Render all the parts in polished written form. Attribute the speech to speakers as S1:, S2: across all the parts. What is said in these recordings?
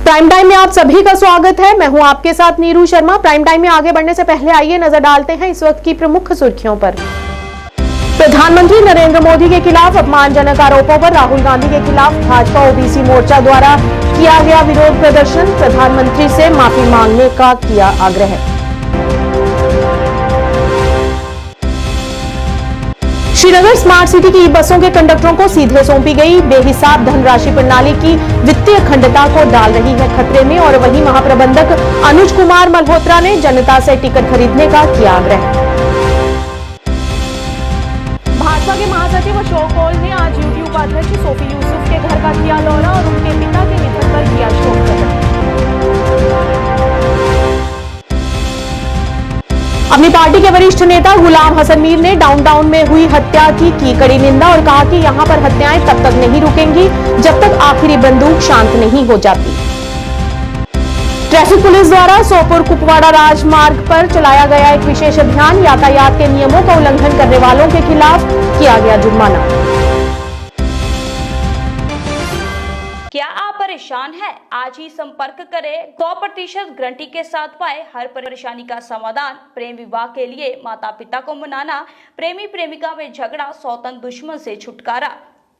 S1: Prime time में आप सभी का स्वागत है। मैं हूं आपके साथ नीरू शर्मा। प्राइम टाइम में आगे बढ़ने से पहले आइए नजर डालते हैं इस वक्त की प्रमुख सुर्खियों पर। प्रधानमंत्री नरेंद्र मोदी के खिलाफ अपमानजनक आरोपों पर राहुल गांधी के खिलाफ भाजपा ओबीसी मोर्चा द्वारा किया गया विरोध प्रदर्शन। प्रधानमंत्री से माफी मांगने का किया आग्रह। श्रीनगर स्मार्ट सिटी की बसों के कंडक्टरों को सीधे सौंपी गई बेहिसाब धनराशि प्रणाली की वित्तीय अखंडता को डाल रही है खतरे में। और वहीं महाप्रबंधक अनुज कुमार मल्होत्रा ने जनता से टिकट खरीदने का किया आग्रह। भाजपा के महासचिव अशोक कौल ने आज यूट्यूब अध्यक्ष सोफी यूसुफ के घर का किया दौरा और उनके पिता के निधन पर किया शोक प्रकट। अपनी पार्टी के वरिष्ठ नेता गुलाम हसन मीर ने डाउनटाउन में हुई हत्या की कड़ी निंदा और कहा कि यहां पर हत्याएं तब तक नहीं रुकेंगी जब तक आखिरी बंदूक शांत नहीं हो जाती। ट्रैफिक पुलिस द्वारा सोपुर कुपवाड़ा राजमार्ग पर चलाया गया एक विशेष अभियान। यातायात के नियमों का उल्लंघन करने वालों के खिलाफ किया गया जुर्माना।
S2: क्या आप परेशान हैं? आज ही संपर्क करें। 100% गारंटी के साथ पाए हर परेशानी का समाधान। प्रेम विवाह के लिए माता पिता को मनाना, प्रेमी प्रेमिका में झगड़ा, सौतन दुश्मन से छुटकारा,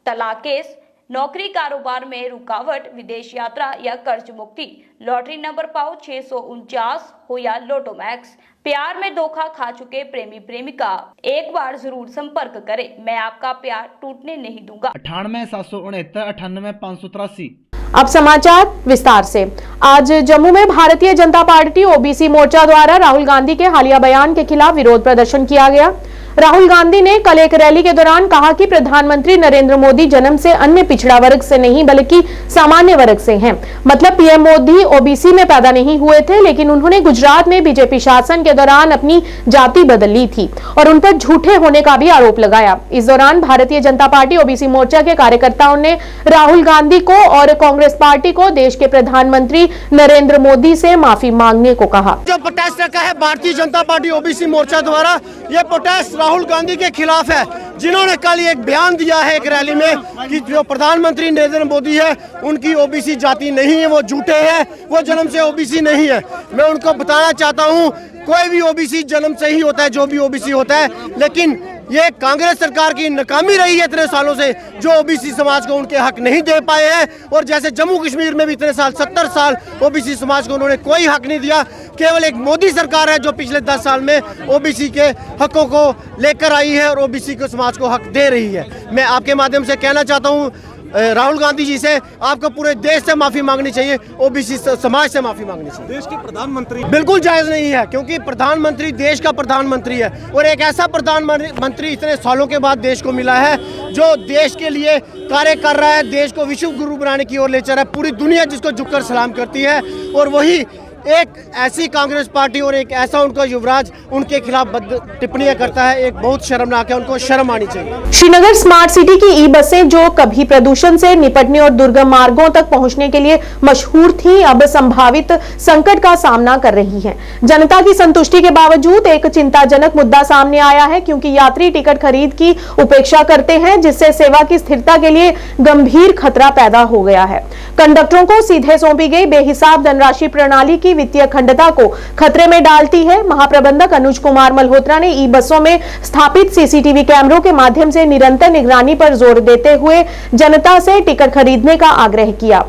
S2: तलाक केस, नौकरी कारोबार में रुकावट, विदेश यात्रा या कर्ज मुक्ति, लॉटरी नंबर पाओ 649 हो या लोटो मैक्स, प्यार में धोखा खा चुके प्रेमी प्रेमिका, एक बार जरूर संपर्क करें। मैं आपका प्यार टूटने नहीं दूंगा।
S3: 98 769 98 583।
S1: अब समाचार विस्तार से। आज जम्मू में भारतीय जनता पार्टी ओबीसी मोर्चा द्वारा राहुल गांधी के हालिया बयान के खिलाफ विरोध प्रदर्शन किया गया। राहुल गांधी ने कल एक रैली के दौरान कहा कि प्रधानमंत्री नरेंद्र मोदी जन्म से अन्य पिछड़ा वर्ग से नहीं बल्कि सामान्य वर्ग से हैं। मतलब पीएम मोदी ओबीसी में पैदा नहीं हुए थे, लेकिन उन्होंने गुजरात में बीजेपी शासन के दौरान अपनी जाति बदल ली थी और उन पर झूठे होने का भी आरोप लगाया। इस दौरान भारतीय जनता पार्टी ओबीसी मोर्चा के कार्यकर्ताओं ने राहुल गांधी को और कांग्रेस पार्टी को देश के प्रधानमंत्री नरेंद्र मोदी से माफी मांगने को कहा।
S4: जो प्रोटेस्ट रखा है भारतीय जनता पार्टी ओबीसी मोर्चा द्वारा, ये प्रोटेस्ट राहुल गांधी के खिलाफ है, जिन्होंने कल एक बयान दिया है एक रैली में कि जो प्रधानमंत्री नरेंद्र मोदी है उनकी ओबीसी जाति नहीं है, वो झूठे हैं, वो जन्म से ओबीसी नहीं है। मैं उनको बताना चाहता हूं, कोई भी ओबीसी जन्म से ही होता है, जो भी ओबीसी होता है, लेकिन ये कांग्रेस सरकार की नाकामी रही है इतने सालों से, जो ओबीसी समाज को उनके हक नहीं दे पाए हैं। और जैसे जम्मू कश्मीर में भी इतने साल 70 साल ओबीसी समाज को उन्होंने कोई हक नहीं दिया। केवल एक मोदी सरकार है जो पिछले 10 साल में ओबीसी के हकों को लेकर आई है और ओबीसी को समाज को हक दे रही है। मैं आपके माध्यम से कहना चाहता हूँ राहुल गांधी जी से, आपको पूरे देश से माफी मांगनी चाहिए, ओबीसी समाज से माफी मांगनी चाहिए।
S3: देश के प्रधानमंत्री
S4: बिल्कुल जायज नहीं है, क्योंकि प्रधानमंत्री देश का प्रधानमंत्री है और एक ऐसा प्रधानमंत्री इतने सालों के बाद देश को मिला है जो देश के लिए कार्य कर रहा है, देश को विश्व गुरु बनाने की ओर ले चल रहा है। पूरी दुनिया जिसको झुककर सलाम करती है, और वही एक ऐसी कांग्रेस पार्टी और एक ऐसा उनका युवराज उनके खिलाफ टिप्पणियां करता है, एक बहुत शर्मनाक है, उनको शर्म आनी चाहिए।
S1: श्रीनगर स्मार्ट सिटी की ई बसें जो कभी प्रदूषण से निपटने और दुर्गम मार्गों तक पहुंचने के लिए मशहूर थीं, अब संभावित संकट का सामना कर रही हैं। जनता की संतुष्टि के बावजूद एक चिंताजनक मुद्दा सामने आया है, क्योंकि यात्री टिकट खरीद की उपेक्षा करते हैं, जिससे सेवा की स्थिरता के लिए गंभीर खतरा पैदा हो गया है। कंडक्टरों को सीधे सौंपी गई बेहिसाब धनराशि प्रणाली की वित्तीय अखंडता को खतरे में डालती है। महाप्रबंधक अनुज कुमार मल्होत्रा ने ई बसों में स्थापित सीसीटीवी कैमरों के माध्यम से निरंतर निगरानी पर जोर देते हुए जनता से टिकट खरीदने का आग्रह किया।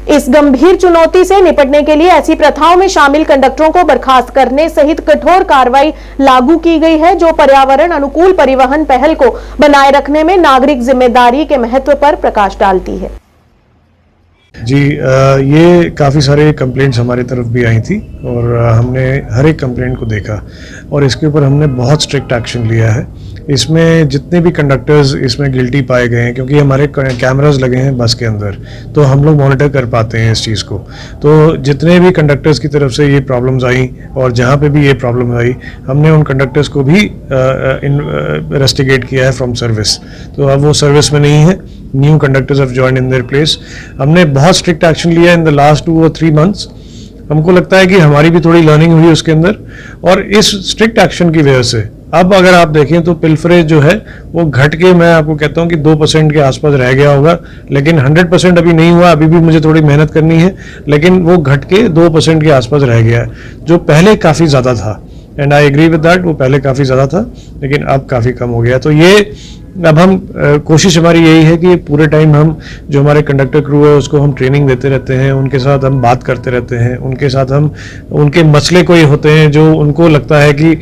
S1: इस गंभीर चुनौती से निपटने के लिए ऐसी प्रथाओं में शामिल कंडक्टरों को बर्खास्त करने सहित कठोर कार्रवाई लागू की गई है, जो पर्यावरण अनुकूल परिवहन पहल को बनाए रखने में नागरिक जिम्मेदारी के महत्व पर प्रकाश डालती है।
S5: जी, ये काफ़ी सारे कंप्लेंट्स हमारी तरफ भी आई थी और हमने हर एक कंप्लेंट को देखा और इसके ऊपर हमने बहुत स्ट्रिक्ट एक्शन लिया है। इसमें जितने भी कंडक्टर्स इसमें गिल्टी पाए गए हैं, क्योंकि हमारे कैमरास लगे हैं बस के अंदर, तो हम लोग मॉनिटर कर पाते हैं इस चीज़ को। तो जितने भी कंडक्टर्स की तरफ से ये प्रॉब्लम्स आई और जहाँ पे भी ये प्रॉब्लम आई, हमने उन कंडक्टर्स को भी इन्वेस्टिगेट किया है फ्रॉम सर्विस। तो अब वो सर्विस में नहीं है, new conductors have joined in their place. हमने बहुत स्ट्रिक्ट एक्शन लिया in the last 2 or 3 months. हमको लगता है कि हमारी भी थोड़ी लर्निंग हुई उसके अंदर, और इस स्ट्रिक्ट एक्शन की वजह से अब अगर आप देखें तो पिल्फरेज जो है वो घट के, मैं आपको कहता हूं कि 2% के आसपास रह गया होगा, लेकिन 100% अभी नहीं हुआ, अभी भी मुझे थोड़ी मेहनत करनी है, लेकिन वो घट के 2% के आसपास रह गया है, जो पहले काफ़ी ज़्यादा था। And I agree with that, वो पहले काफ़ी ज़्यादा था लेकिन अब काफ़ी कम हो गया। तो ये अब हम कोशिश हमारी यही है कि पूरे टाइम हम जो हमारे कंडक्टर क्रू है उसको हम ट्रेनिंग देते रहते हैं, उनके साथ हम बात करते रहते हैं, उनके साथ हम उनके मसले कोई होते हैं जो उनको लगता है कि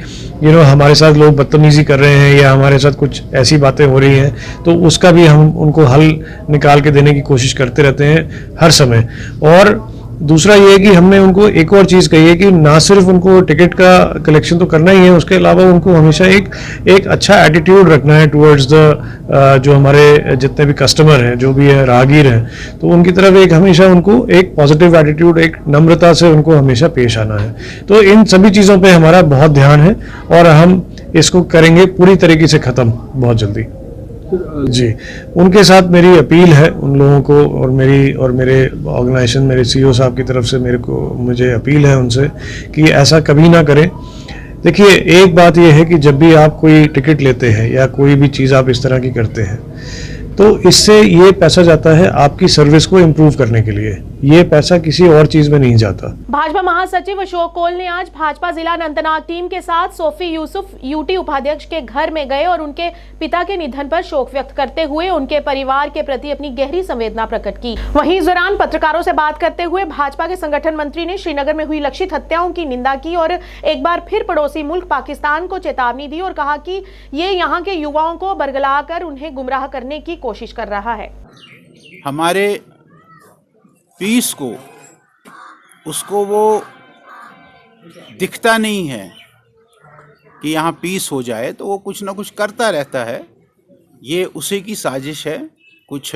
S5: हमारे साथ लोग बदतमीजी कर रहे हैं या हमारे साथ कुछ ऐसी बातें हो रही हैं, तो उसका भी हम उनको हल निकाल के देने की कोशिश करते रहते हैं हर समय। और दूसरा ये है कि हमने उनको एक और चीज़ कही है कि ना सिर्फ उनको टिकट का कलेक्शन तो करना ही है, उसके अलावा उनको हमेशा एक अच्छा एटीट्यूड रखना है टुवर्ड्स द जो हमारे जितने भी कस्टमर हैं, जो भी है राहगीर हैं, तो उनकी तरफ एक हमेशा उनको एक पॉजिटिव एटीट्यूड, एक नम्रता से उनको हमेशा पेश आना है। तो इन सभी चीज़ों पे हमारा बहुत ध्यान है और हम इसको करेंगे पूरी तरीके से ख़त्म बहुत जल्दी। जी, उनके साथ मेरी अपील है उन लोगों को, और मेरे ऑर्गेनाइजेशन, मेरे सीईओ साहब की तरफ से मुझे अपील है उनसे कि ऐसा कभी ना करें। देखिए, एक बात यह है कि जब भी आप कोई टिकट लेते हैं या कोई भी चीज़ आप इस तरह की करते हैं तो इससे ये पैसा जाता है आपकी सर्विस को इम्प्रूव करने के लिए, ये पैसा किसी और चीज में नहीं जाता।
S1: भाजपा महासचिव अशोक कोल ने आज भाजपा जिला अनंतनाग टीम के साथ सोफी यूसुफ यूटी उपाध्यक्ष के घर में गए और उनके पिता के निधन पर शोक व्यक्त करते हुए उनके परिवार के प्रति अपनी गहरी संवेदना प्रकट की। वहीं इस दौरान पत्रकारों से बात करते हुए भाजपा के संगठन मंत्री ने श्रीनगर में हुई लक्षित हत्याओं की निंदा की और एक बार फिर पड़ोसी मुल्क पाकिस्तान को चेतावनी दी और कहा कि ये यहाँ के युवाओं को बरगलाकर उन्हें गुमराह करने की कोशिश कर रहा है।
S6: हमारे पीस को, उसको वो दिखता नहीं है कि यहाँ पीस हो जाए, तो वो कुछ ना कुछ करता रहता है। ये उसी की साजिश है। कुछ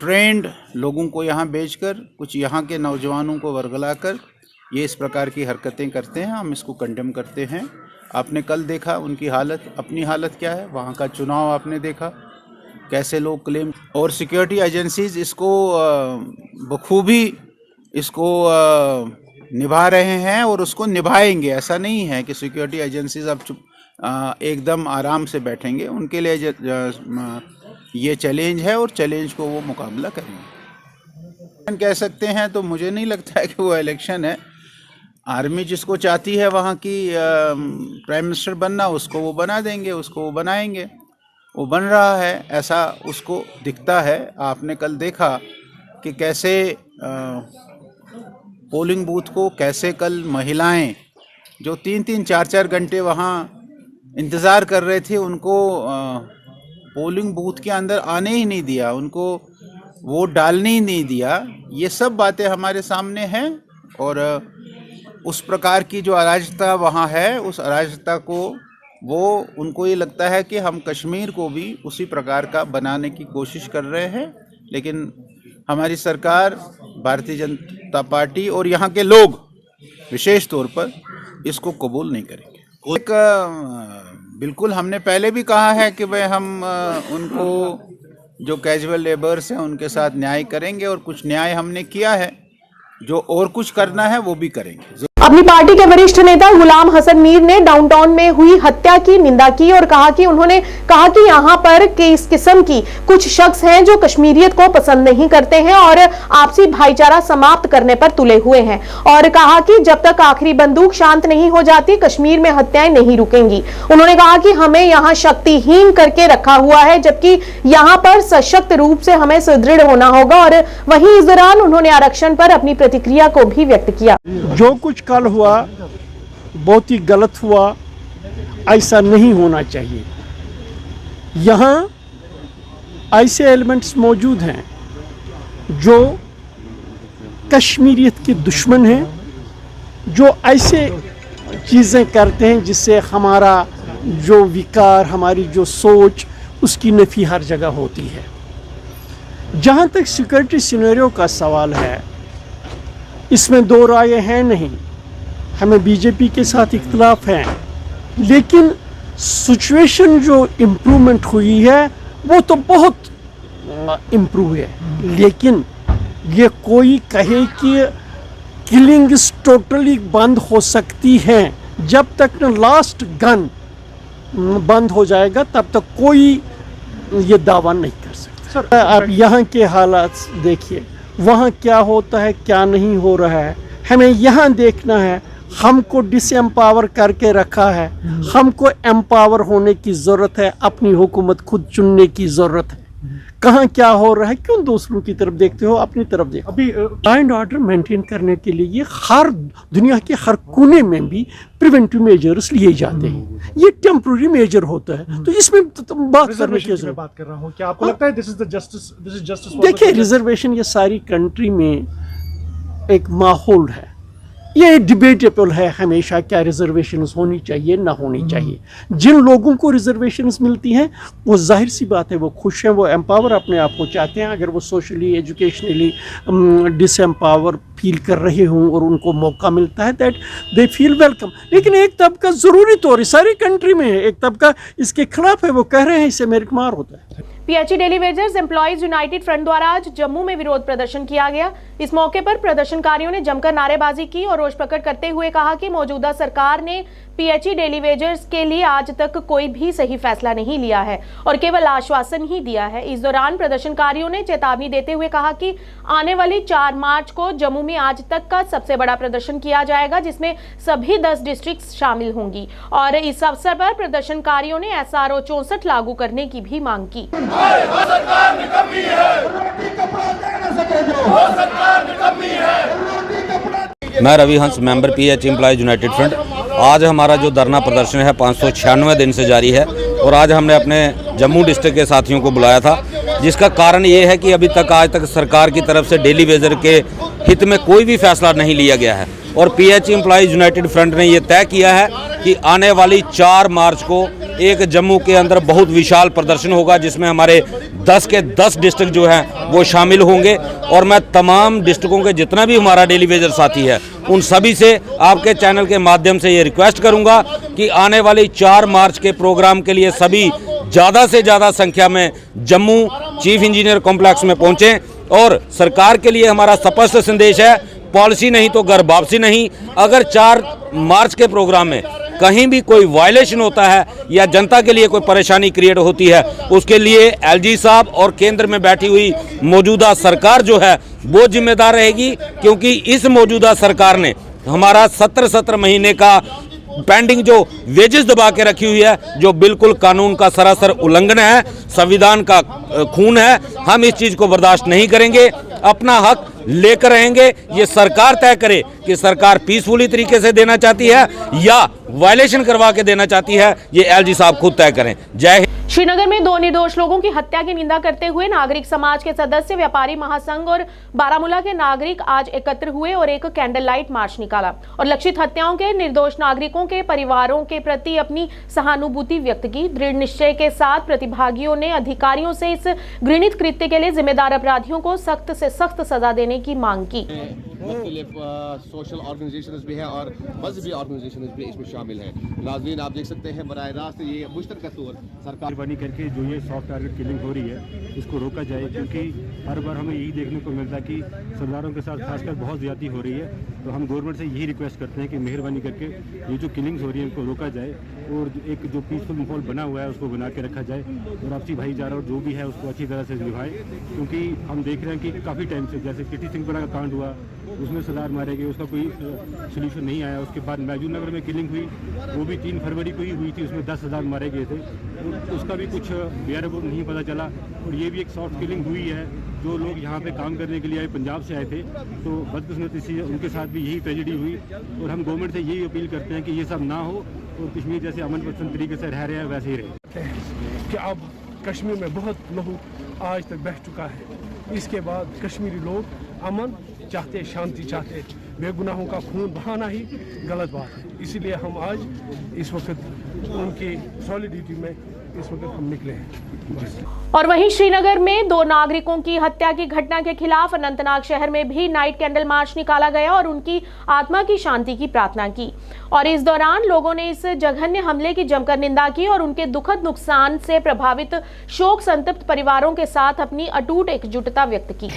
S6: ट्रेंड लोगों को यहाँ बेचकर, कुछ यहाँ के नौजवानों को वर्गलाकर ये इस प्रकार की हरकतें करते हैं। हम इसको कंडेम करते हैं। आपने कल देखा उनकी हालत, अपनी हालत क्या है, वहाँ का चुनाव आपने देखा कैसे लोग क्लेम, और सिक्योरिटी एजेंसीज इसको बखूबी इसको निभा रहे हैं और उसको निभाएंगे। ऐसा नहीं है कि सिक्योरिटी एजेंसीज अब एकदम आराम से बैठेंगे। उनके लिए ये चैलेंज है और चैलेंज को वो मुकाबला करेंगे। कह सकते हैं तो मुझे नहीं लगता है कि वो इलेक्शन है। आर्मी जिसको चाहती है वहाँ की प्राइम मिनिस्टर बनना, उसको वो बना देंगे, उसको वो बनाएंगे। वो बन रहा है, ऐसा उसको दिखता है। आपने कल देखा कि कैसे पोलिंग बूथ को कैसे कल महिलाएं जो 3-3, 4-4 घंटे वहाँ इंतज़ार कर रहे थे, उनको पोलिंग बूथ के अंदर आने ही नहीं दिया, उनको वोट डालने ही नहीं दिया। ये सब बातें हमारे सामने हैं और उस प्रकार की जो अराजकता वहाँ है, उस अराजकता को उनको ये लगता है कि हम कश्मीर को भी उसी प्रकार का बनाने की कोशिश कर रहे हैं। लेकिन हमारी सरकार, भारतीय जनता पार्टी और यहाँ के लोग विशेष तौर पर इसको कबूल नहीं करेंगे। एक बिल्कुल हमने पहले भी कहा है कि भाई हम उनको जो कैजुअल लेबर्स हैं उनके साथ न्याय करेंगे और कुछ न्याय हमने किया है, जो और कुछ करना है वो भी करेंगे।
S1: अपनी पार्टी के वरिष्ठ नेता गुलाम हसन मीर ने डाउनटाउन में हुई हत्या की निंदा की और उन्होंने कहा कि यहाँ पर इस किस्म की कुछ शख्स हैं जो कश्मीरियत को पसंद नहीं करते हैं और आपसी भाईचारा समाप्त करने पर तुले हुए हैं, और कहा कि जब तक आखिरी बंदूक शांत नहीं हो जाती कश्मीर में हत्याएं नहीं रुकेंगी। उन्होंने कहा कि हमें यहाँ शक्तिहीन करके रखा हुआ है, जबकि यहाँ पर सशक्त रूप से हमें सुदृढ़ होना होगा। और वहीं इस दौरान उन्होंने आरक्षण पर अपनी प्रतिक्रिया को भी व्यक्त किया।
S7: जो कुछ कल हुआ बहुत ही गलत हुआ, ऐसा नहीं होना चाहिए। यहाँ ऐसे एलिमेंट्स मौजूद हैं जो कश्मीरियत के दुश्मन हैं, जो ऐसे चीज़ें करते हैं जिससे हमारा जो विकार, हमारी जो सोच, उसकी नफी हर जगह होती है। जहाँ तक सिक्योरिटी सिनेरियो का सवाल है, इसमें दो राय हैं नहीं। हमें बीजेपी के साथ इख्तिलाफ है, लेकिन सिचुएशन जो इम्प्रूवमेंट हुई है वो तो बहुत इम्प्रूव है। लेकिन ये कोई कहे कि किलिंग्स टोटली बंद हो सकती हैं, जब तक न लास्ट गन बंद हो जाएगा तब तक कोई ये दावा नहीं कर सकता। आप यहाँ के हालात देखिए, वहाँ क्या होता है क्या नहीं हो रहा है, हमें यहाँ देखना है। हमको डिसएम्पावर करके रखा है, हमको एम्पावर होने की ज़रूरत है, अपनी हुकूमत खुद चुनने की ज़रूरत है। कहाँ क्या हो रहा है, क्यों दूसरों की तरफ देखते हो, अपनी तरफ देखो। अभी लॉ एंड ऑर्डर मेंटेन करने के लिए हर दुनिया के हर कोने में भी प्रिवेंटिव मेजर्स लिए जाते हैं। ये टेम्प्रेरी मेजर होता है, तो इसमें बात करने की जरूरत।
S5: बात कर रहा हूँ, क्या आपको लगता है दिस इज जस्टिस?
S7: देखिए, रिजर्वेशन ये सारी कंट्री में एक माहौल है, ये डिबेटेबल है हमेशा, क्या रिजर्वेशंस होनी चाहिए ना होनी चाहिए। जिन लोगों को रिजर्वेशंस मिलती हैं वो जाहिर सी बात है वो खुश हैं, वो एम्पावर अपने आप को चाहते हैं। अगर वो सोशली एजुकेशनली डिसएम्पावर फील कर रहे हों और उनको मौका मिलता है, दैट दे फील वेलकम। लेकिन एक तबका ज़रूरी तौर पर सारी कंट्री में है, एक तबका इसके खिलाफ है, वो कह रहे हैं इससे मेरिट मार होता है।
S1: PHE daily wagers employees United front द्वारा आज जम्मू में विरोध प्रदर्शन किया गया। इस मौके पर प्रदर्शनकारियों ने जमकर नारेबाजी की और रोष प्रकट करते हुए कहा कि मौजूदा सरकार ने पीएचई डेली वेजर्स के लिए आज तक कोई भी सही फैसला नहीं लिया है और केवल आश्वासन ही दिया है। इस दौरान प्रदर्शनकारियों ने चेतावनी देते हुए कहा कि आने वाली 4 मार्च को जम्मू में आज तक का सबसे बड़ा प्रदर्शन किया जाएगा, जिसमें सभी 10 डिस्ट्रिक्ट शामिल होंगी। और इस अवसर पर प्रदर्शनकारियों ने SRO 64 लागू करने की भी मांग की।
S8: मैं रवि हंस, member PHE employees United front. आज हमारा जो धरना प्रदर्शन है 596 दिन से जारी है और आज हमने अपने जम्मू डिस्ट्रिक्ट के साथियों को बुलाया था, जिसका कारण ये है कि अभी तक आज तक सरकार की तरफ से डेली वेजर के हित में कोई भी फैसला नहीं लिया गया है। और पीएचई एम्प्लॉयज यूनाइटेड फ्रंट ने ये तय किया है कि आने वाली 4 मार्च को एक जम्मू के अंदर बहुत विशाल प्रदर्शन होगा, जिसमें हमारे 10 के 10 डिस्ट्रिक्ट जो हैं वो शामिल होंगे। और मैं तमाम डिस्ट्रिक्टों के जितना भी हमारा डेली वेजर साथी है उन सभी से आपके चैनल के माध्यम से ये रिक्वेस्ट करूंगा कि आने वाली 4 मार्च के प्रोग्राम के लिए सभी ज़्यादा से ज़्यादा संख्या में जम्मू चीफ इंजीनियर कॉम्प्लेक्स में पहुँचें। और सरकार के लिए हमारा स्पष्ट संदेश है, पॉलिसी नहीं तो घर वापसी नहीं। अगर 4 मार्च के प्रोग्राम में कहीं भी कोई वायलेशन होता है या जनता के लिए कोई परेशानी क्रिएट होती है, उसके लिए एलजी साहब और केंद्र में बैठी हुई मौजूदा सरकार जो है वो जिम्मेदार रहेगी, क्योंकि इस मौजूदा सरकार ने हमारा 17 महीने का पेंडिंग जो वेजेस दबा के रखी हुई है, जो बिल्कुल कानून का सरासर उल्लंघन है, संविधान का खून है। हम इस चीज़ को बर्दाश्त नहीं करेंगे, अपना हक लेकर रहेंगे। ये सरकार तय करे कि सरकार पीसफुली तरीके से देना चाहती है या वायलेशन करवा के देना चाहती है, ये एलजी साहब खुद तय करें। जय हिंद।
S1: श्रीनगर में 2 निर्दोष लोगों की हत्या की निंदा करते हुए नागरिक समाज के सदस्य, व्यापारी महासंघ और बारामूला के नागरिक आज एकत्र हुए और एक कैंडल लाइट मार्च निकाला और लक्षित हत्याओं के निर्दोष नागरिकों के परिवारों के प्रति अपनी सहानुभूति व्यक्त की। दृढ़ निश्चय के साथ प्रतिभागियों ने अधिकारियों से इस घृणित कृत्य के लिए जिम्मेदार अपराधियों को सख्त से सख्त सजा देने की मांग की।
S9: सोशल ऑर्गेनाइजेशंस भी हैं और मजहबी ऑर्गेनाइजेशंस भी इसमें शामिल हैं। नाज़रीन, आप देख सकते हैं बराह रास्त ये मुश्तरका तौर सरकार
S10: बनी करके जो ये सॉफ्ट टारगेट किलिंग हो रही है इसको रोका जाए, क्योंकि हर बार हमें यही देखने को मिलता है कि सरदारों के साथ खासकर बहुत ज़्यादती हो रही है। तो हम गवर्नमेंट से यही रिक्वेस्ट करते हैं कि मेहरबानी करके ये जो किलिंग्स हो रही है इनको रोका जाए और एक जो पीसफुल माहौल बना हुआ है उसको बना के रखा जाए और आपसी भाईचारा और जो भी है उसको अच्छी तरह से निभाएं। क्योंकि हम देख रहे हैं कि काफ़ी टाइम से, जैसे किटी सिंहपुरा का कांड हुआ उसमें सरदार मारे गए, उसका कोई सोल्यूशन नहीं आया। उसके बाद महजूद नगर में किलिंग हुई, वो भी 3 फरवरी को ही हुई थी, उसमें 10,000 मारे गए थे, तो उसका भी कुछ बेरबुर नहीं पता चला। और ये भी एक सॉफ्ट किलिंग हुई है, जो लोग यहाँ पे काम करने के लिए आए, पंजाब से आए थे, तो बदकिस्मती से उनके साथ भी यही ट्रेजेडी हुई। और हम गवर्नमेंट से यही अपील करते हैं कि ये सब ना हो और कश्मीर जैसे अमन पसंद तरीके से रह रहे हैं वैसे ही रहे।
S7: कि अब कश्मीर में बहुत लहू आज तक बह चुका है, इसके बाद कश्मीरी लोग अमन चाहते, शांति चाहते, बेगुनाहों का खून बहाना ही गलत बात है। इसीलिए हम आज इस वक्त उनकी सॉलिडिटी में इस वक्त हम निकले हैं।
S1: और वहीं श्रीनगर में 2 नागरिकों की हत्या की घटना के खिलाफ अनंतनाग शहर में भी नाइट कैंडल मार्च निकाला गया और उनकी आत्मा की शांति की प्रार्थना की। और इस दौरान लोगों ने इस जघन्य हमले की जमकर निंदा की और उनके दुखद नुकसान से प्रभावित शोक संतप्त परिवारों के साथ अपनी अटूट एकजुटता व्यक्त की।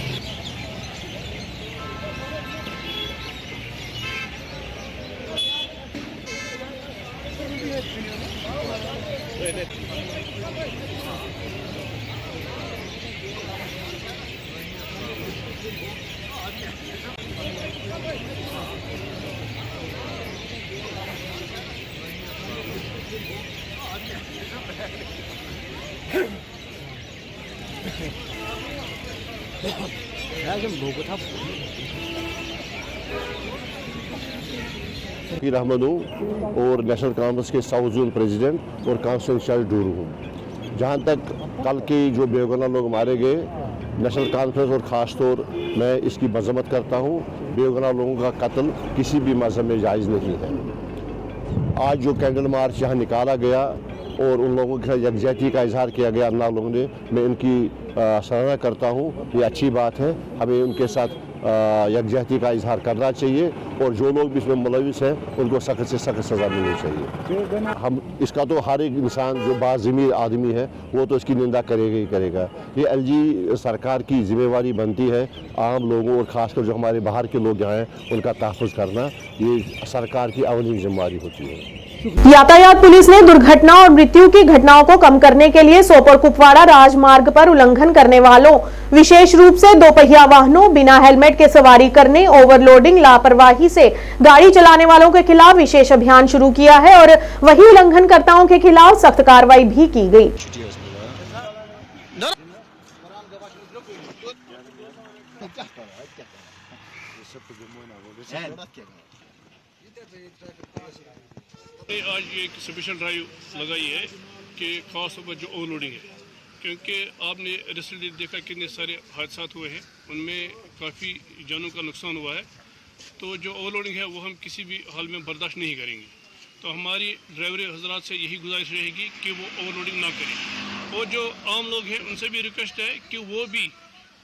S9: फकीर अहमद हूँ और नेशनल कांफ्रेंस के साउथ जोन प्रेसिडेंट और कांस्टिट्यूंसी इंचार्ज डूरू हूँ। जहाँ तक कल के जो बेगुनाह लोग मारे गए, नेशनल कॉन्फ्रेंस और ख़ास तौर मैं इसकी मजम्मत करता हूँ। बेगुनाह लोगों का कत्ल किसी भी मज़हब में जायज़ नहीं है। आज जो कैंडल मार्च यहाँ निकाला गया और उन लोगों के साथ यकजहती का इजहार किया गया अन्ना लोगों ने, मैं इनकी सराहना करता हूँ। ये अच्छी बात है, हमें उनके साथ यकजहती का इजहार करना चाहिए और जो लोग भी इसमें मुलविस हैं उनको सख्त से सख्त सज़ा मिलनी चाहिए। हम इसका तो हर एक इंसान जो बाज़मीर आदमी है वो तो इसकी निंदा करेगा ही करेगा। ये एलजी सरकार की जिम्मेवारी बनती है आम लोगों और ख़ासकर जो हमारे बाहर के लोग यहाँ हैं उनका तहफ़्फ़ुज़ करना, ये सरकार की अवली जिम्मेवारी होती है।
S1: यातायात पुलिस ने दुर्घटना और मृत्यु की घटनाओं को कम करने के लिए सोपोर कुपवाड़ा राजमार्ग पर उल्लंघन करने वालों, विशेष रूप से दोपहिया वाहनों, बिना हेलमेट के सवारी करने, ओवरलोडिंग, लापरवाही से गाड़ी चलाने वालों के खिलाफ विशेष अभियान शुरू किया है और वही उल्लंघनकर्ताओं के खिलाफ सख्त कार्रवाई भी की गई।
S11: आज ये एक स्पेशल ड्राइव लगाई है कि खास तौर पर जो ओवरलोडिंग है, क्योंकि आपने रिसेंटली देखा कितने सारे हादसा हुए हैं, उनमें काफ़ी जानों का नुकसान हुआ है। तो जो ओवरलोडिंग है वो हम किसी भी हाल में बर्दाश्त नहीं करेंगे। तो हमारी ड्राइवर हजरात से यही गुजारिश रहेगी कि वो ओवरलोडिंग ना करें और जो आम लोग हैं उनसे भी रिक्वेस्ट है कि वो भी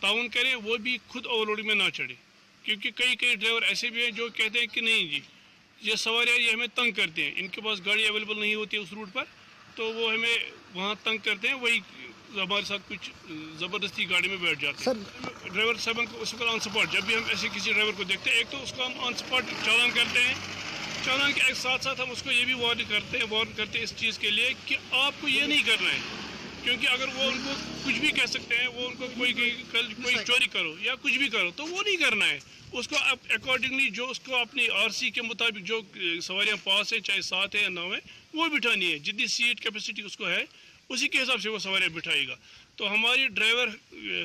S11: ताउन करें, वो भी खुद ओवरलोडिंग में ना चढ़े, क्योंकि कई ड्राइवर ऐसे भी हैं जो कहते हैं कि नहीं जी ये सवारियाँ ये हमें तंग करते हैं, इनके पास गाड़ी अवेलेबल नहीं होती है उस रूट पर, तो वो हमें वहाँ तंग करते हैं, वही हमारे साथ कुछ ज़बरदस्ती गाड़ी में बैठ जाते हैं। ड्राइवर साहब को उस वक्त ऑन स्पॉट, जब भी हम ऐसे किसी ड्राइवर को देखते हैं, एक तो उसको हम ऑन स्पॉट चालान करते हैं, चालान के एक साथ साथ हम उसको ये भी वार्न करते हैं इस चीज़ के लिए कि आपको ये नहीं करना है, क्योंकि अगर वो उनको कुछ भी कह सकते हैं, वो उनको कोई चोरी करो या कुछ भी करो तो वो नहीं करना है। उसको अकॉर्डिंगली जो उसको अपनी आरसी के मुताबिक जो सवारियाँ पास है, चाहे 7 है या 9 है, वो बिठानी है। जितनी सीट कैपेसिटी उसको है उसी के हिसाब से वो सवारियाँ बिठाएगा। तो हमारी ड्राइवर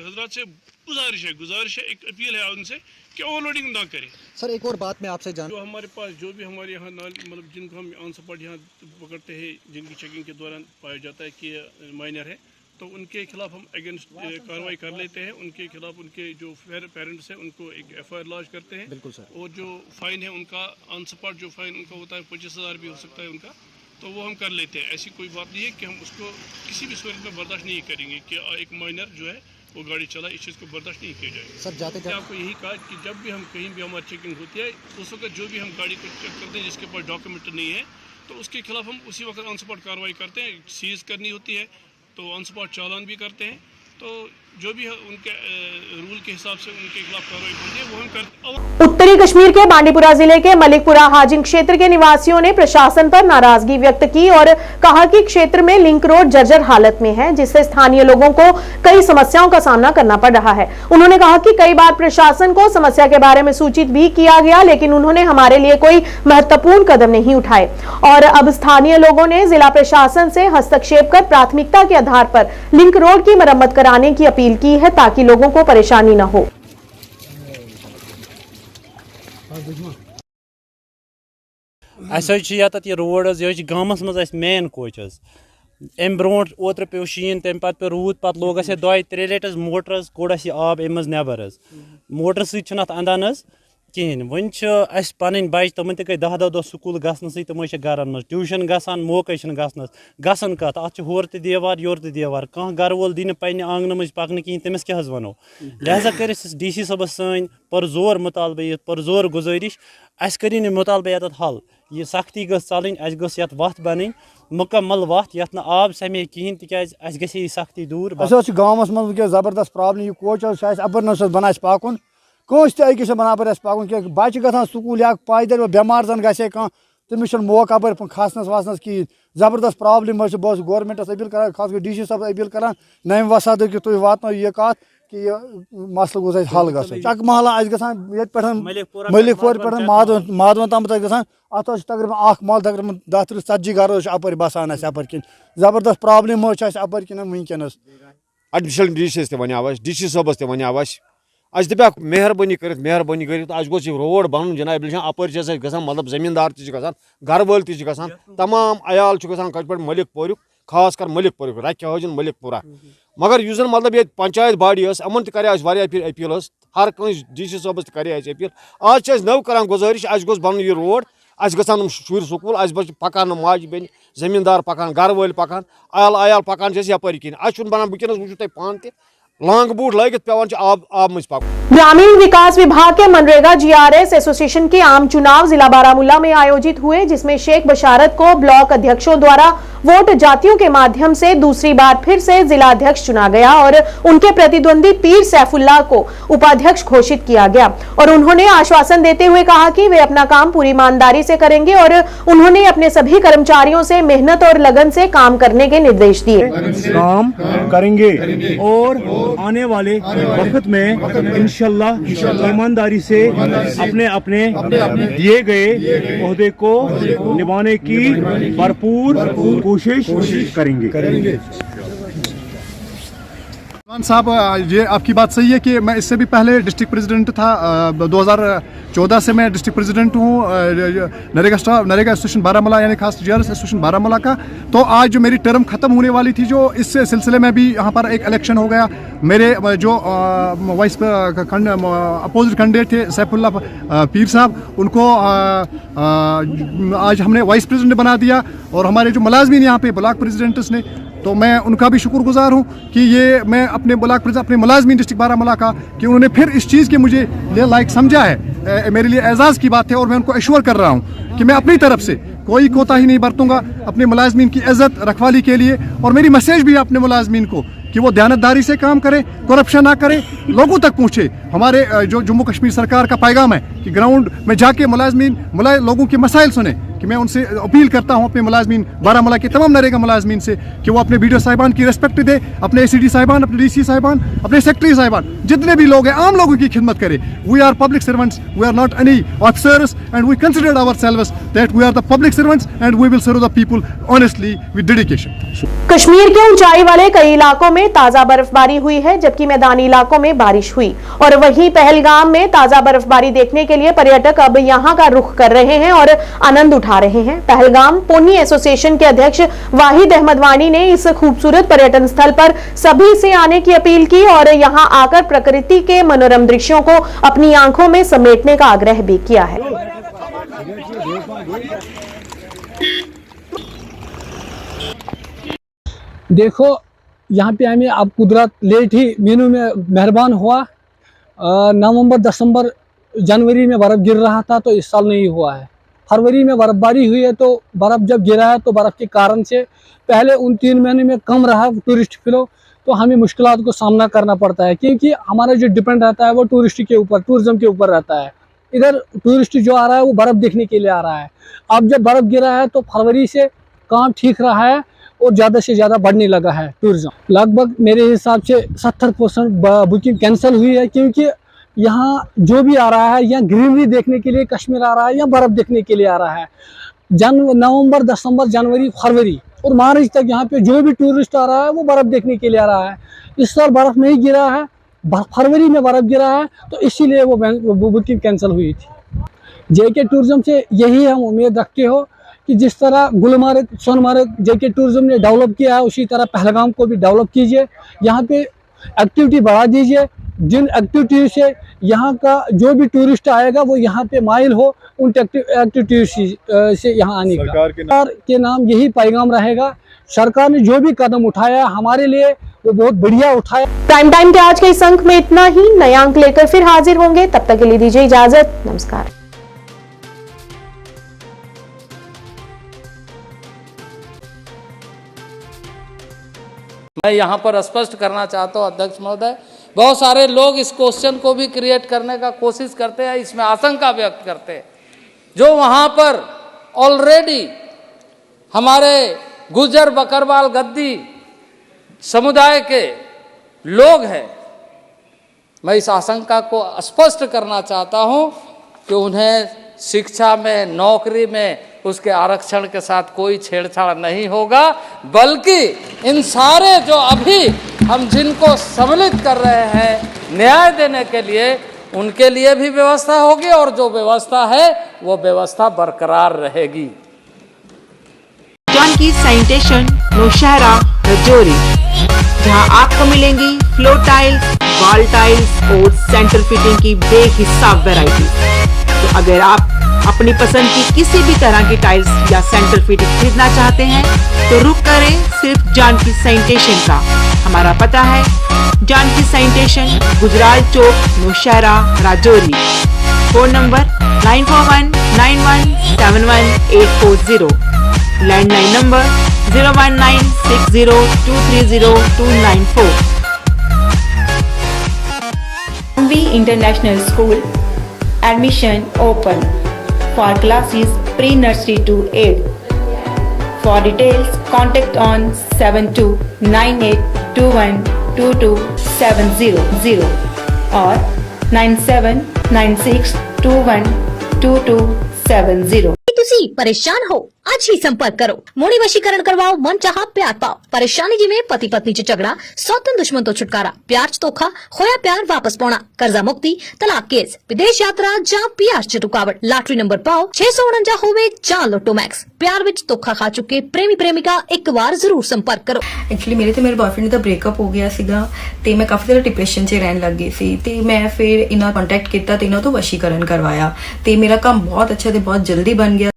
S11: हजरात से गुजारिश है, एक अपील है उनसे कि ओवरलोडिंग ना करें।
S12: सर एक और बात मैं आपसे जान,
S11: जो हमारे पास जो भी हमारे यहाँ मतलब जिनको हम ऑन स्पॉट यहाँ पकड़ते हैं, जिनकी चेकिंग के दौरान पाया जाता है कि माइनर है, तो उनके खिलाफ हम अगेंस्ट कार्रवाई कर लेते हैं। उनके खिलाफ उनके जो पेरेंट्स हैं उनको एक FIR लॉन्च करते हैं।
S12: बिल्कुल सर।
S11: और जो फाइन है उनका ऑन स्पॉट जो फाइन उनका होता है 25,000 भी हो सकता है उनका, तो वो हम कर लेते हैं। ऐसी कोई बात नहीं है कि हम उसको किसी भी सूरत में बर्दाश्त नहीं करेंगे कि एक माइनर जो है वो गाड़ी चला, इस चीज़ को बर्दाश्त नहीं किया जाएगा।
S12: सर जाते
S11: आपको यही कहा कि जब भी हम कहीं भी हमारी चेकिंग होती है उस वक्त जो भी हम गाड़ी को चेक करते हैं जिसके पास डॉक्यूमेंट नहीं है तो उसके खिलाफ हम उसी वक्त ऑन स्पॉट कार्रवाई करते हैं। सीज करनी होती है तो ऑन स्पॉट चालान भी करते हैं। तो जो भी उनके रूल के हिसाब से उनके खिलाफ कार्रवाई होती है वो हम करते।
S1: उत्तरी कश्मीर के बांडीपुरा जिले के मलिकपुरा हाजिन क्षेत्र के निवासियों ने प्रशासन पर नाराजगी व्यक्त की और कहा कि क्षेत्र में लिंक रोड जर्जर हालत में है, जिससे स्थानीय लोगों को कई समस्याओं का सामना करना पड़ रहा है। उन्होंने कहा कि कई बार प्रशासन को समस्या के बारे में सूचित भी किया गया, लेकिन उन्होंने हमारे लिए कोई महत्वपूर्ण कदम नहीं उठाए और अब स्थानीय लोगों ने जिला प्रशासन से हस्तक्षेप कर प्राथमिकता के आधार पर लिंक रोड की मरम्मत कराने की अपील की है ताकि लोगों को परेशानी न हो।
S13: ये रोड यह गामस मज मेन कोच अम ब्रो ओत्र पे शीन तम पे रूद पे लोग 2-3 लट मोटर कोड़ आब अम नबर मोटर सत अंदान कहें वन पन बच तम तक 10 दह स्कूल गसन तम घर मज ट्यूशन गसान मौके गसन कत अत होर तो देवार योर तो देवार कह घर वोल दी पे आंगन मज पकन कहें तमिस क्या वनो लिहाजा कर DC सबस सन पुरजोर मुतालबा पुरजोर गुजारिश अस कर मुतालबा ये हल यह सख्ती चलन अस वत बन मुकम्मल वत ये आब समे कहें तिकाज अस गई सख्ती दूर
S14: गाँवस मज वह जबरदस्त प्रॉब्लम यह कोच अपर बन पकन कस तक बना पर पकन क्या बच्चे गसान स्कूल या पैदल बेमार जन गे तमिस मौका अपर खसनस वसनस कहें जबरदस्त प्रॉब्लम बस गवर्नमेंटस अपील कर खास कर DC सब अपील कर नम वसाद कि तुम वातो यह कत कि यह मसल गोस हल ग चक महला पे मलिकपुर पे माधवन तम ग अत तकरीबन महल तकरीबन 10-30 घर अपर बसान अपर किन जबरदस्त प्रॉब्लम अपर किन वनकस
S15: एडमिशनल डीसी वन डीसी साहबस तह दपा मेहरबानी कर गोस रोड बन जनाब अपर ग मतलब जमींदार घर वाल तमाम अयाल कट पे मलिकपुर खास कर मलिकपुर रक्या हजन मलिकपुरा मगर उस मतलब ये पंचायत बॉडी अमन तक अपील हर कंस डीसी साहबस तक अपील आज नव कर गुजारिश गोस बन यह रोड गन शुर स्कूल पकान माज बेन जमींदार पकान घर वाल पकान अयाल पकान यपर कह बनान वनस वो तुम पान तह लांग बूट लगित पे आब मज पक।
S1: ग्रामीण विकास विभाग के मनरेगा जीआरएस एसोसिएशन के आम चुनाव जिला बारामूला में आयोजित हुए, जिसमें शेख बशारत को ब्लॉक अध्यक्षों द्वारा वोट जातियों के माध्यम से दूसरी बार फिर से जिला अध्यक्ष चुना गया और उनके प्रतिद्वंदी पीर सैफुल्लाह को उपाध्यक्ष घोषित किया गया। और उन्होंने आश्वासन देते हुए कहा कि वे अपना काम पूरी ईमानदारी से करेंगे और उन्होंने अपने सभी कर्मचारियों से मेहनत और लगन से काम करने के निर्देश दिए।
S10: काम करेंगे और आने वाले वक्त में इंशाल्लाह ईमानदारी से अपने अपने दिए गए ओहदे को निभाने की भरपूर कोशिश करेंगे।
S16: साहब, ये आपकी बात सही है कि मैं इससे भी पहले डिस्ट्रिक्ट प्रेसिडेंट था। 2014 से मैं डिस्ट्रिक्ट प्रेसिडेंट हूँ नरेगा एसोसिएशन बारामूला यानी खास जीआरएस एसोसिएशन बारामूला का। तो आज जो मेरी टर्म ख़त्म होने वाली थी, जो इस सिलसिले में भी यहाँ पर एक इलेक्शन हो गया। मेरे जो वाइस अपोजिट कैंडिडेट थे सैफुल्लाह पीर साहब, उनको आज हमने वाइस प्रेसिडेंट बना दिया और हमारे जो मुलाजमीन यहाँ पे ब्लॉक प्रेसिडेंट्स ने, तो मैं उनका भी शुक्रगुजार हूँ कि ये मैं अपने अपने मुलाजमीन डिस्ट्रिक्ट बारामूला का कि उन्होंने फिर इस चीज़ के मुझे लायक समझा है। मेरे लिए एजाज़ की बात है और मैं उनको एश्योर कर रहा हूँ कि मैं अपनी तरफ से कोई कोताही नहीं बरतूंगा अपने मुलाजमीन की इज़्ज़त रखवाली के लिए। और मेरी मैसेज भी है अपने मुलाजमीन को कि वो दयानतदारी से काम करें, करप्शन ना करें, लोगों तक पहुँचे। हमारे जो जम्मू कश्मीर सरकार का पैगाम है कि ग्राउंड में जाके लोगों के मसाइल सुने, कि मैं उनसे अपील करता हूं अपने मुलाजमीन बारामूला के तमाम नरेगा मुलाजमीन से कि वो अपने बीडीओ साहिबान की रिस्पेक्ट दे, अपने एसीडी साहिबान, अपने डीसी साहिबान, अपने सेक्रेटरी साहिबान, जितने भी लोग हैं आम लोगों की खिदमत करें। We are public servants, we are not any officers and we consider ourselves that we are the public servants and we will serve the people honestly with dedication.
S1: Kashmir के ऊंचाई वाले कई इलाकों में ताजा बर्फबारी हुई है, जबकि मैदानी इलाकों में बारिश हुई। और वहीं पहलगाम में ताजा बर्फबारी देखने के लिए पर्यटक अब यहां का रुख कर रहे हैं और आनंद उठा रहे हैं। पहलगाम पोनी एसोसिएशन के अध्यक्ष वाहिद अहमद वानी ने इस खूबसूरत पर्यटन स्थल पर सभी से आने की अपील की और यहां आकर प्रकृति के मनोरम दृश्यों को अपनी आंखों में समेटने का आग्रह भी किया है।
S17: देखो, यहाँ पे हमें अब कुदरत लेट ही मीनू में मेहरबान हुआ। नवंबर, दिसंबर, जनवरी में बर्फ़ गिर रहा था, तो इस साल नहीं हुआ है। फरवरी में बर्फबारी हुई है, तो बर्फ़ जब गिरा है तो बर्फ़ के कारण से पहले उन 3 महीने में कम रहा टूरिस्ट फ्लो, तो हमें मुश्किलात को सामना करना पड़ता है, क्योंकि हमारा जो डिपेंड रहता है वो टूरिस्ट के ऊपर, टूरिज्म के ऊपर रहता है। इधर टूरिस्ट जो आ रहा है वो बर्फ़ देखने के लिए आ रहा है। अब जब बर्फ़ गिरा है तो फरवरी से काम ठीक रहा है और ज़्यादा से ज़्यादा बढ़ने लगा है टूरिज्म। लगभग मेरे हिसाब से 70% बुकिंग कैंसिल हुई है, क्योंकि यहाँ जो भी आ रहा है, यहाँ ग्रीनरी देखने के लिए कश्मीर आ रहा है या बर्फ़ देखने के लिए आ रहा है। नवंबर, दिसंबर, जनवरी, फरवरी और मार्च तक यहाँ पे जो भी टूरिस्ट आ रहा है वो बर्फ़ देखने के लिए आ रहा है। इस साल बर्फ़ नहीं गिरा है, फरवरी में बर्फ़ गिरा है, तो इसीलिए वो बुकिंग कैंसिल हुई थी। जेके टूरिज्म से यही हम उम्मीद रखते हो कि जिस तरह गुलमर्ग, सोनमर्ग जेके टूरिज्म ने डेवलप किया है, उसी तरह पहलगाम को भी डेवलप कीजिए। यहाँ पे एक्टिविटी बढ़ा दीजिए, जिन एक्टिविटी से यहाँ का जो भी टूरिस्ट आएगा वो यहाँ पे माइल हो उन एक्टिविटी से यहाँ आने का। सरकार के नाम यही पैगाम रहेगा। सरकार ने जो भी कदम उठाया हमारे लिए वो बहुत बढ़िया उठाया।
S1: प्राइम टाइम के आज के इस अंक में इतना ही। नए अंक लेकर फिर हाजिर होंगे, तब तक के लिए दीजिए इजाजत। नमस्कार।
S18: मैं यहाँ पर स्पष्ट करना चाहता हूँ अध्यक्ष महोदय, बहुत सारे लोग इस क्वेश्चन को भी क्रिएट करने का कोशिश करते हैं, इसमें आशंका व्यक्त करते हैं। जो वहाँ पर ऑलरेडी हमारे गुर्जर, बकरवाल, गद्दी समुदाय के लोग हैं, मैं इस आशंका को स्पष्ट करना चाहता हूँ कि उन्हें शिक्षा में, नौकरी में उसके आरक्षण के साथ कोई छेड़छाड़ नहीं होगा, बल्कि इन सारे जो अभी हम जिनको सम्मिलित कर रहे हैं न्याय देने के लिए, उनके लिए भी व्यवस्था होगी और जो व्यवस्था है वो व्यवस्था बरकरार रहेगी।
S19: जानकी सैनिटेशन नौशहरा रजौरी, जहां आपको मिलेंगी फ्लोर टाइल्स, वॉल टाइल्स और सेंटर फिटिंग की बेहिसाब वैरायटी। तो अगर आप अपनी पसंद की किसी भी तरह की टाइल्स या सेंटर फिटिंग खरीदना चाहते हैं तो रुक करें सिर्फ जानकी सैनिटेशन का। हमारा पता है Janki sanitation, Gujral Chowk, Nowshera, Rajouri. Phone number 9419171840, landline number 01960230294।
S20: Anvi International School, admission open for classes pre-nursery to 8. For details, contact on 7298212270 or 9796212270।
S21: ਤੁਸੀਂ ਪਰੇਸ਼ਾਨ ਹੋ ਅੱਜ ਹੀ ਸੰਪਰਕ ਕਰੋ। ਮੋੜੀ ਵਸ਼ੀਕਰਨ ਕਰਵਾਓ, ਮਨ ਚਾਹਾ ਪਿਆਰ ਪਾਓ। ਪਰੇਸ਼ਾਨੀ ਜਿਵੇਂ ਪਤੀ ਪਤਨੀ ਚ ਝਗੜਾ, ਸੌਤਨ ਦੁਸ਼ਮਣ ਤੋਂ ਛੁਟਕਾਰਾ, ਪਿਆਰ ਚ ਧੋਖਾ, ਹੋਇਆ ਪਿਆਰ ਵਾਪਸ ਪਾਉਣਾ, ਕਰਜ਼ਾ ਮੁਕਤੀ, ਤਲਾਕ ਕੇਸ, ਵਿਦੇਸ਼ ਯਾਤਰਾ ਜਾਂ ਪਿਆਰ ਚ ਰੁਕਾਵਟ, ਲਾਟਰੀ ਨੰਬਰ ਪਾਓ 649 ਹੋਵੇ ਜਾਂ ਲੋਟੋ ਮੈਕਸ। ਪਿਆਰ ਵਿੱਚ ਧੋਖਾ ਖਾ ਚੁੱਕੇ ਪ੍ਰੇਮੀ ਪ੍ਰੇਮਿਕਾ ਇੱਕ ਵਾਰ ਜ਼ਰੂਰ ਸੰਪਰਕ ਕਰੋ।
S22: ਐਕਚੁਅਲੀ ਮੇਰੇ ਤੇ ਮੇਰੇ ਬॉयਫ੍ਰੈਂਡ ਦਾ ਬ੍ਰੇਕਅਪ ਹੋ ਗਿਆ ਸੀਗਾ ਤੇ ਮੈਂ ਕਾਫੀ ਜ਼ਿਆਦਾ ਡਿਪਰੈਸ਼ਨ 'ਚ ਰਹਿਣ ਲੱਗ ਗਈ ਸੀ ਤੇ ਮੈਂ ਫਿਰ ਇਹਨਾਂ ਕੰਟੈਕਟ ਕੀਤਾ ਤੇ ਇਹਨਾਂ ਤੋਂ ਵਸ਼ੀਕਰਨ ਕਰਵਾਇਆ ਤੇ ਮੇਰਾ ਕੰਮ ਬਹੁਤ ਅੱਛਾ ਤੇ ਬਹੁਤ ਜਲਦੀ ਬਣ ਗਿਆ।